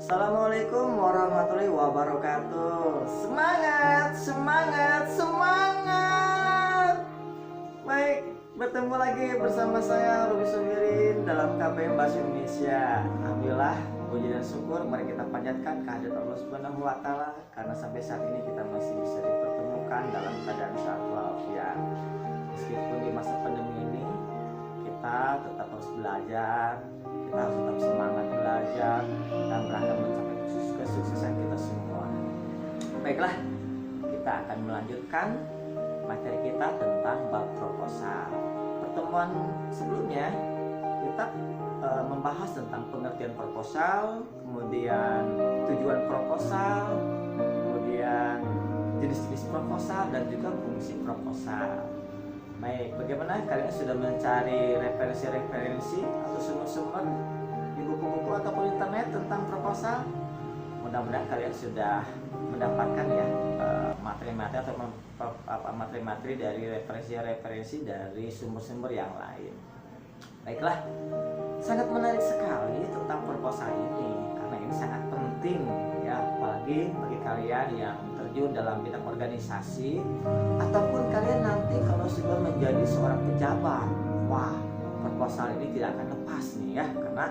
Assalamualaikum warahmatullahi wabarakatuh. Semangat, semangat, semangat. Baik, bertemu lagi bersama saya Ruby Sumirin dalam KBM Bahasa Indonesia. Alhamdulillah, puji dan syukur mari kita panjatkan kehadirat Allah Subhanahu wa taala karena sampai saat ini kita masih bisa dipertemukan dalam keadaan sehat walafiat. Meskipun di masa pandemi ini kita tetap harus belajar, kita harus tetap semangat belajar dan berangkat mencapai kesuksesan kita semua. Baiklah, kita akan melanjutkan materi kita tentang bab proposal. Pertemuan sebelumnya kita membahas tentang pengertian proposal, kemudian tujuan proposal, kemudian jenis-jenis proposal dan juga fungsi proposal. Baik, bagaimana kalian sudah mencari referensi-referensi atau sumber-sumber di buku-buku ataupun internet tentang proposal? Mudah-mudahan kalian sudah mendapatkan ya materi-materi atau materi-materi dari referensi-referensi dari sumber-sumber yang lain. Baiklah, sangat menarik sekali tentang proposal ini karena ini sangat penting ya, apalagi bagi kalian yang terjun dalam bidang organisasi ataupun kalian nanti kalau sudah menjadi seorang pejabat. Wah, proposal ini tidak akan lepas nih ya, karena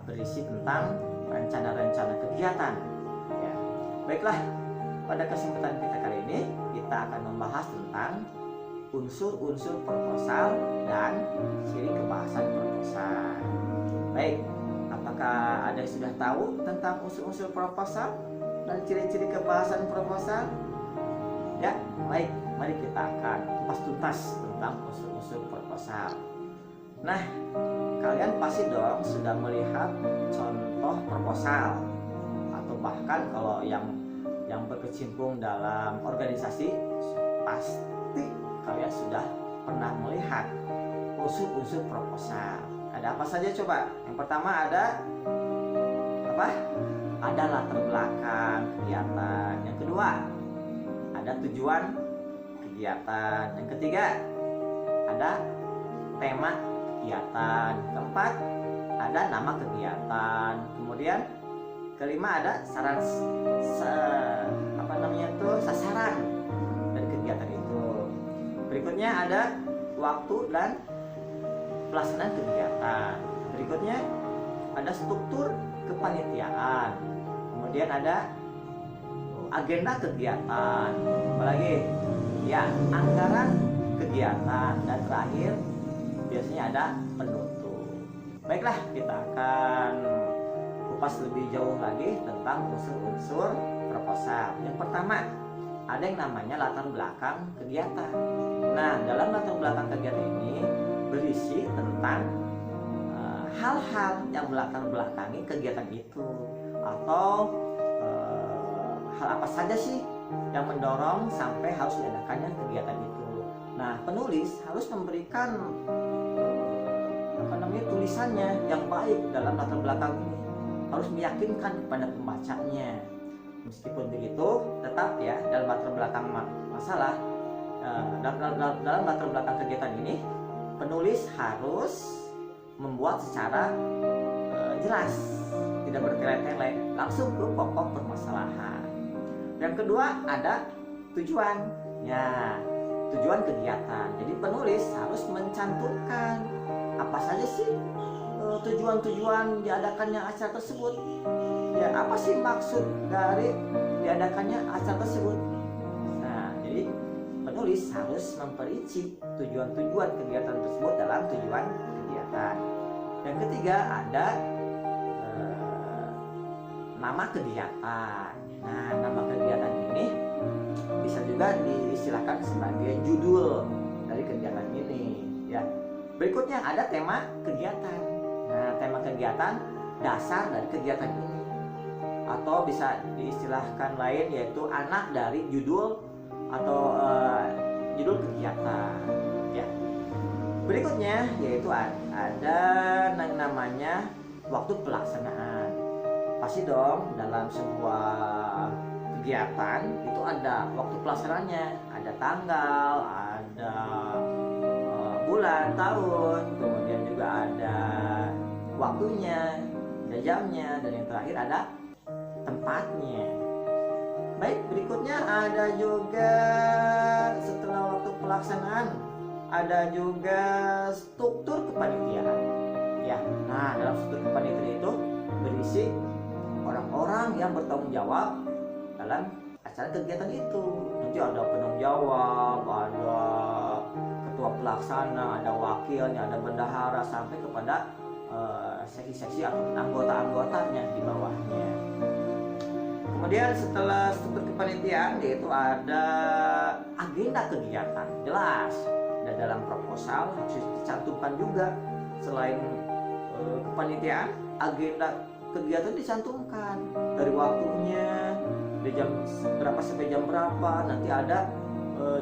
berisi tentang rencana-rencana kegiatan ya. Baiklah, pada kesempatan kita kali ini kita akan membahas tentang unsur-unsur proposal dan ciri kebahasan proposal. Baik, apakah ada yang sudah tahu tentang unsur-unsur proposal dan ciri-ciri kebahasan proposal? Ya, baik, mari kita akan kupas tuntas tentang unsur-unsur proposal. Nah, kalian pasti dong sudah melihat contoh proposal, atau bahkan kalau yang berkecimpung dalam organisasi pasti kalian sudah pernah melihat unsur-unsur proposal. Ada apa saja coba? Yang pertama ada apa? Ada latar belakang kegiatan. Yang kedua, ada tujuan kegiatan. Yang ketiga, ada tema kegiatan. Keempat, ada nama kegiatan. Kemudian kelima ada sasaran dari kegiatan itu. Berikutnya ada waktu dan pelaksanaan kegiatan. Berikutnya ada struktur kepanitiaan. Kemudian ada agenda kegiatan. Apalagi ya, anggaran kegiatan. Dan terakhir biasanya ada penutup. Baiklah, kita akan kupas lebih jauh lagi tentang unsur-unsur proposal. Yang pertama, ada yang namanya latar belakang kegiatan. Nah, dalam latar belakang kegiatan ini berisi tentang hal-hal yang melatar belakangi kegiatan itu, atau hal apa saja sih yang mendorong sampai harus diadakannya kegiatan itu. Nah, penulis harus memberikan tulisannya yang baik dalam latar belakang ini, harus meyakinkan kepada pembacanya. Meskipun begitu, tetap ya dalam latar belakang masalah, dalam latar belakang kegiatan ini penulis harus membuat secara jelas, tidak bertele-tele, langsung ke pokok permasalahan. Yang kedua ada tujuan. Ya, tujuan kegiatan. Jadi penulis harus mencantumkan apa saja sih tujuan-tujuan diadakannya acara tersebut. Ya, apa sih maksud dari diadakannya acara tersebut? Nah, jadi penulis harus memperinci tujuan-tujuan kegiatan tersebut dalam tujuan kegiatan. Yang ketiga ada nama kegiatan. Nah, nama kegiatan ini bisa juga diistilahkan sebagai judul dari kegiatan ini ya. Berikutnya ada tema kegiatan. Nah, tema kegiatan dasar dari kegiatan ini, atau bisa diistilahkan lain yaitu anak dari judul atau judul kegiatan ya. Berikutnya yaitu ada yang namanya waktu pelaksanaan. Pasti dong dalam sebuah kegiatan itu ada waktu pelaksanaannya, ada tanggal, ada bulan, tahun, kemudian juga ada waktunya, ada jamnya, dan yang terakhir ada tempatnya. Baik, berikutnya ada juga setelah waktu pelaksanaan ada juga struktur kepanitiaan. Ya, nah dalam struktur kepanitiaan itu berisi orang-orang yang bertanggung jawab dalam acara kegiatan itu. Nanti ada penanggung jawab, ada ketua pelaksana, ada wakilnya, ada bendahara sampai kepada seksi-seksi atau anggota-anggotanya di bawahnya. Kemudian setelah struktur kepanitiaan yaitu ada agenda kegiatan jelas, dan dalam proposal harus dicantumkan juga selain kepanitiaan, agenda kegiatan dicantumkan dari waktunya, dari jam berapa sampai jam berapa, nanti ada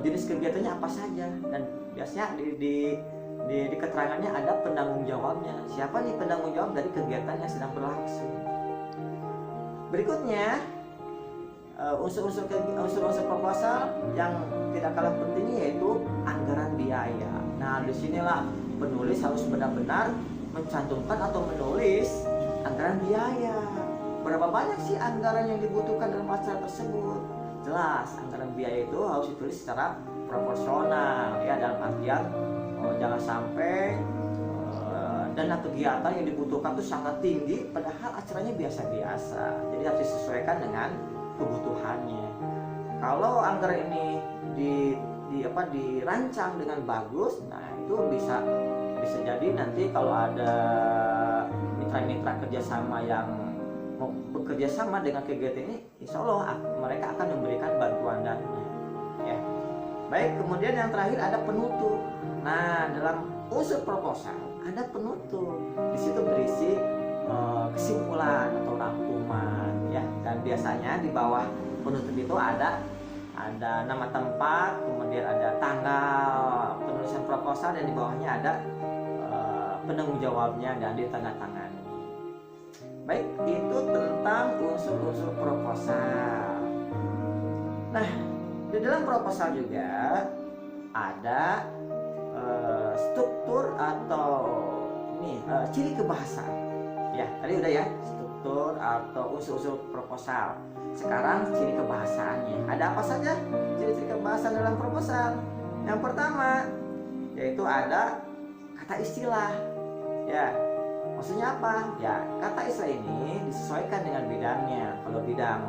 jenis kegiatannya apa saja, dan biasanya di keterangannya ada penanggung jawabnya. Siapa nih penanggung jawab dari kegiatan yang sedang berlangsung. Berikutnya unsur-unsur proposal yang tidak kalah penting yaitu anggaran biaya. Nah, disinilah penulis harus benar-benar mencantumkan atau menulis anggaran biaya. Berapa banyak sih anggaran yang dibutuhkan dalam acara tersebut? Jelas, anggaran biaya itu harus ditulis secara proporsional, ya, dalam artian jangan sampai dana kegiatan yang dibutuhkan itu sangat tinggi padahal acaranya biasa-biasa. Jadi harus disesuaikan dengan kebutuhannya. Kalau anggaran ini dirancang dengan bagus, nah itu bisa jadi nanti kalau ada mitra-mitra kerjasama yang mau bekerja sama dengan kegiatan ini, insya Allah mereka akan memberikan bantuan dana. Ya. Baik, kemudian yang terakhir ada penutup. Nah, dalam unsur proposal ada penutup. Di situ berisi kesimpulan atau rangkuman, ya. Dan biasanya di bawah penutup itu ada nama tempat, kemudian ada tanggal penulisan proposal, dan di bawahnya ada penanggung jawabnya dan ditandatangani. Baik, itu tentang unsur-unsur proposal. Nah, di dalam proposal juga ada struktur atau ciri kebahasaan. Ya, tadi udah ya, struktur atau unsur-unsur proposal. Sekarang ciri kebahasaannya. Ada apa saja ciri-ciri kebahasaan dalam proposal? Yang pertama yaitu ada kata istilah. Ya, maksudnya apa? Ya, kata istilah ini disesuaikan dengan bidangnya. Kalau bidang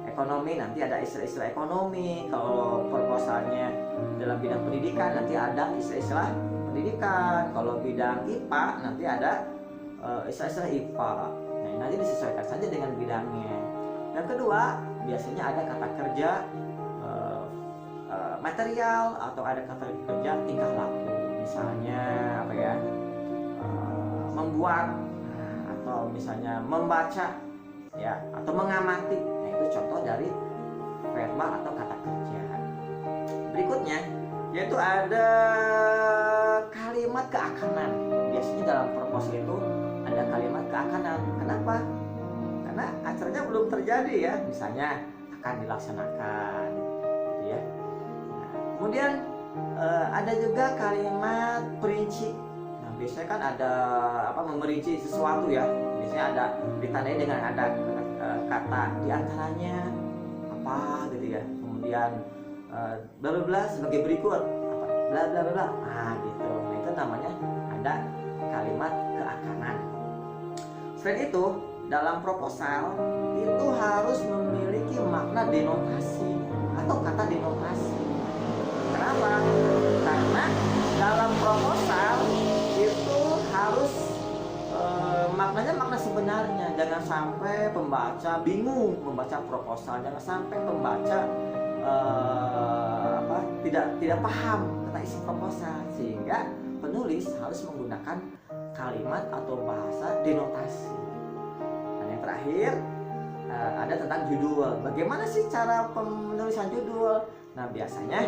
ekonomi nanti ada istilah-istilah ekonomi. Kalau proposalnya dalam bidang pendidikan nanti ada istilah-istilah pendidikan. Kalau bidang IPA nanti ada istilah-istilah IPA. Nah, ini nanti disesuaikan saja dengan bidangnya. Yang kedua, biasanya ada kata kerja material atau ada kata kerja tingkah laku. Misalnya apa ya? Membuat, atau misalnya membaca, ya, atau mengamati. Nah, itu contoh dari verba atau kata kerja. Berikutnya yaitu ada kalimat keakanan. Biasanya dalam proposal itu ada kalimat keakanan. Kenapa? Karena acaranya belum terjadi, ya, misalnya akan dilaksanakan, gitu ya. Nah, kemudian ada juga kalimat perinci. Biasanya kan ada memerinci sesuatu, ya. Biasanya ada ditandai dengan ada kata diantaranya apa gitu ya. Kemudian bla bla bla sebagai berikut, bla bla bla. Nah, gitu. Nah, itu namanya ada kalimat keakanan. Selain itu, dalam proposal itu harus memiliki makna denotasi atau kata denotasi. Kenapa? Karena dalam proposal itu harus maknanya makna sebenarnya. Jangan sampai pembaca bingung membaca proposal, jangan sampai pembaca tidak paham tentang isi proposal, sehingga penulis harus menggunakan kalimat atau bahasa denotasi. Dan yang terakhir ada tentang judul. Bagaimana sih cara penulisan judul? Nah, biasanya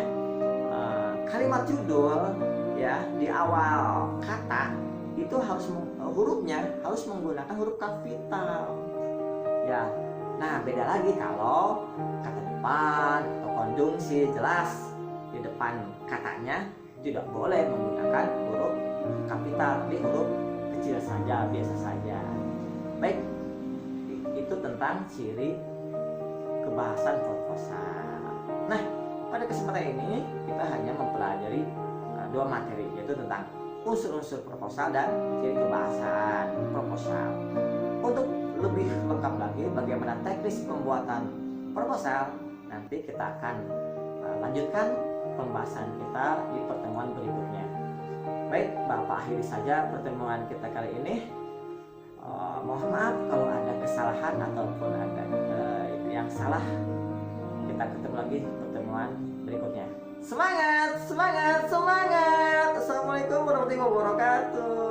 kalimat judul, ya, di awal kata itu harus hurufnya harus menggunakan huruf kapital, ya. Nah, beda lagi kalau kata depan atau konjungsi, jelas di depan katanya tidak boleh menggunakan huruf kapital, tapi huruf kecil saja, biasa saja. Baik, itu tentang ciri pembahasan proposal. Nah, pada kesempatan ini kita hanya mempelajari dua materi, yaitu tentang unsur-unsur proposal dan ciri kebahasan proposal. Untuk lebih lengkap lagi bagaimana teknis pembuatan proposal, nanti kita akan lanjutkan pembahasan kita di pertemuan berikutnya. Baik, Bapak akhiri saja pertemuan kita kali ini. Mohon maaf kalau ada kesalahan ataupun ada yang salah. Kita ketemu lagi di pertemuan berikutnya. Semangat, semangat, semangat. Assalamualaikum warahmatullahi wabarakatuh.